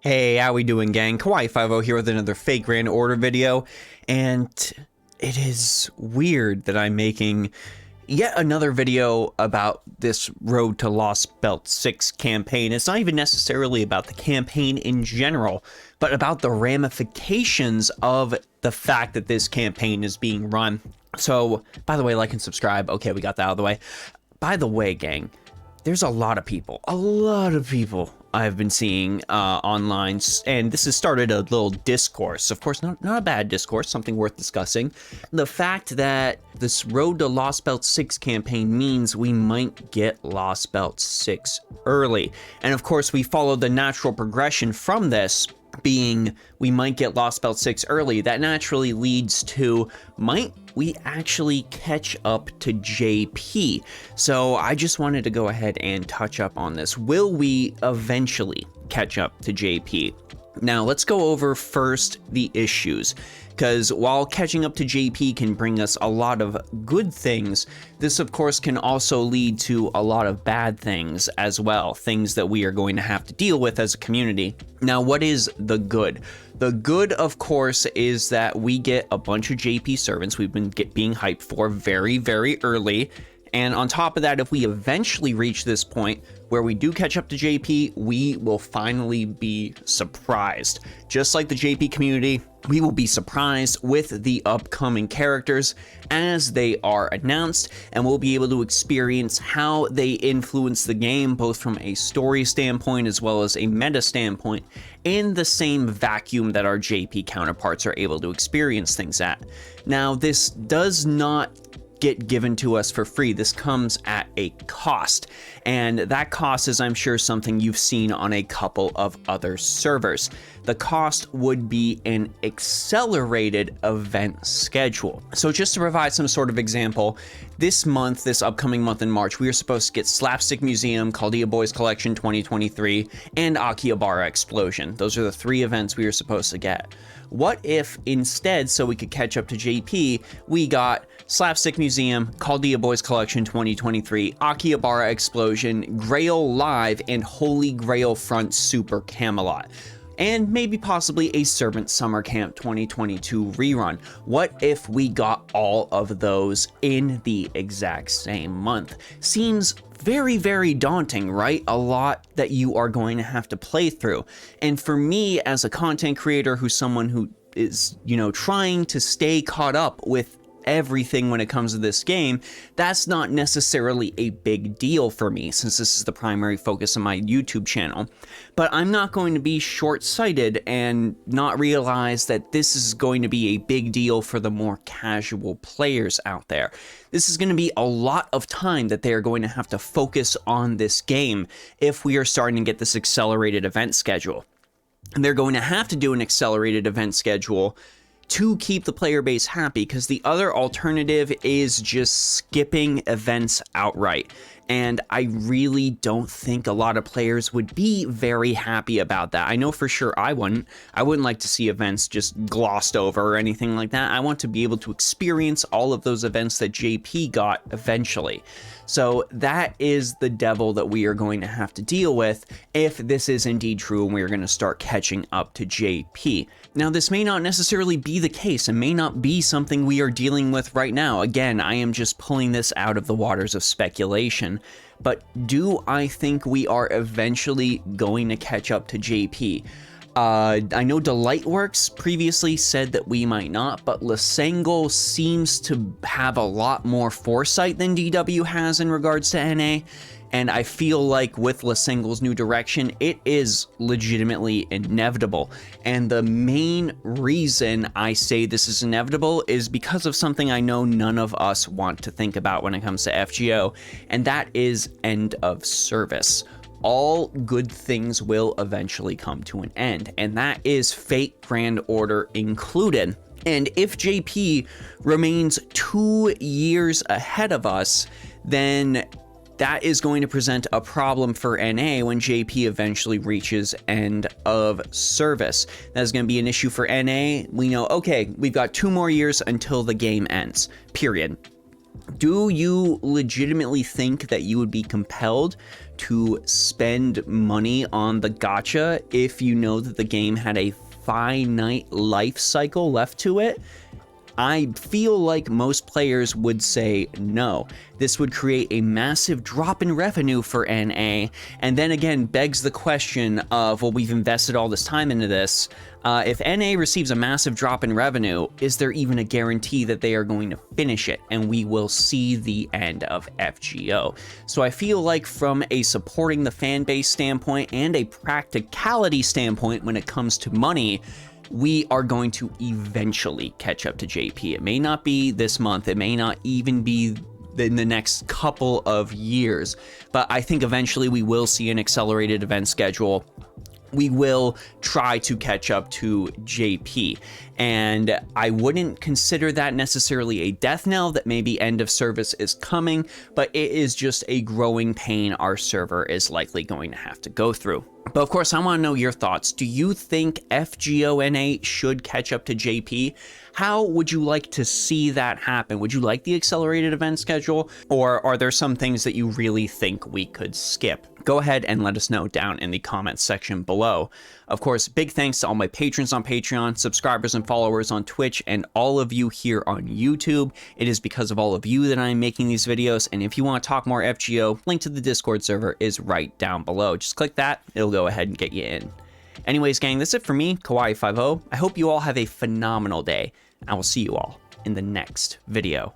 Hey, how we doing, gang? Kawaii50 here with another fake Grand Order video, and it is weird that I'm making yet another video about this Road to Lostbelt 6 campaign. It's not even necessarily about the campaign in general, but about the ramifications of the fact that this campaign is being run. So, by the way, like and subscribe. Okay, we got that out of the way. By the way, gang, there's a lot of people I've been seeing online, and this has started a little discourse. Of course, not a bad discourse, something worth discussing. The fact that this Road to Lostbelt 6 campaign means we might get Lostbelt 6 early. And of course, we follow the natural progression from this, being we might get Lostbelt 6 early. That naturally leads to, might we actually catch up to JP? So I just wanted to go ahead and touch up on this. Will we eventually catch up to JP? Now let's go over first the issues, because while catching up to JP can bring us a lot of good things, this of course can also lead to a lot of bad things as well, things that we are going to have to deal with as a community. Now, what is the good? The good, of course, is that we get a bunch of JP servants we've been being hyped for very, very early. And on top of that, if we eventually reach this point where we do catch up to JP, we will finally be surprised. Just like the JP community, we will be surprised with the upcoming characters as they are announced, and we'll be able to experience how they influence the game, both from a story standpoint as well as a meta standpoint, in the same vacuum that our JP counterparts are able to experience things at. Now, this does not get given to us for free. This comes at a cost, and that cost is, I'm sure, something you've seen on a couple of other servers. The cost would be an accelerated event schedule. So just to provide some sort of example, this upcoming month in March, we are supposed to get Slapstick Museum, Chaldea Boys Collection 2023, and Akihabara Explosion. Those are the three events we are supposed to get. What if instead, so we could catch up to JP, we got Slapstick Museum, Chaldea Boys Collection 2023, Akihabara Explosion, Grail Live, and Holy Grail Front Super Camelot, and maybe possibly a Servant Summer Camp 2022 rerun? What if we got all of those in the exact same month? Seems very, very daunting, right? A lot that you are going to have to play through. And for me, as a content creator, who's someone who is, trying to stay caught up with everything when it comes to this game, that's not necessarily a big deal for me, since this is the primary focus of my YouTube channel. But I'm not going to be short-sighted and not realize that this is going to be a big deal for the more casual players out there. This is going to be a lot of time that they are going to have to focus on this game if we are starting to get this accelerated event schedule. And they're going to have to do an accelerated event schedule to keep the player base happy, because the other alternative is just skipping events outright. And I really don't think a lot of players would be very happy about that. I know for sure I wouldn't. I wouldn't like to see events just glossed over or anything like that. I want to be able to experience all of those events that JP got eventually. So that is the devil that we are going to have to deal with if this is indeed true and we are going to start catching up to JP. Now, this may not necessarily be the case and may not be something we are dealing with right now. Again, I am just pulling this out of the waters of speculation. But do I think we are eventually going to catch up to JP? I know Delightworks previously said that we might not, but Lasengo seems to have a lot more foresight than DW has in regards to NA, and I feel like with Lasengo's new direction, it is legitimately inevitable. And the main reason I say this is inevitable is because of something I know none of us want to think about when it comes to FGO, and that is end of service. All good things will eventually come to an end, and that is Fate Grand Order included. And if JP remains 2 years ahead of us, then that is going to present a problem for NA when JP eventually reaches end of service. That is going to be an issue for NA. We know, okay, we've got 2 more years until the game ends, period. Do you legitimately think that you would be compelled to spend money on the gacha if you know that the game had a finite life cycle left to it? I feel like most players would say no. This would create a massive drop in revenue for NA, and then again begs the question of, well, we've invested all this time into this. If NA receives a massive drop in revenue, is there even a guarantee that they are going to finish it and we will see the end of FGO? So I feel like from a supporting the fan base standpoint and a practicality standpoint when it comes to money, we are going to eventually catch up to JP. It may not be this month, it may not even be in the next couple of years, but I think eventually we will see an accelerated event schedule. We will try to catch up to JP, and I wouldn't consider that necessarily a death knell that maybe end of service is coming, but it is just a growing pain our server is likely going to have to go through. But of course, I want to know your thoughts. Do you think FGO NA should catch up to JP? How would you like to see that happen? Would you like the accelerated event schedule, or are there some things that you really think we could skip? Go ahead and let us know down in the comments section below. Of course, big thanks to all my patrons on Patreon, subscribers and followers on Twitch, and all of you here on YouTube. It is because of all of you that I'm making these videos, and if you want to talk more FGO, link to the Discord server is right down below. Just click that, it'll go ahead and get you in. Anyways, gang, that's it for me, Kawaii50. I hope you all have a phenomenal day. I will see you all in the next video.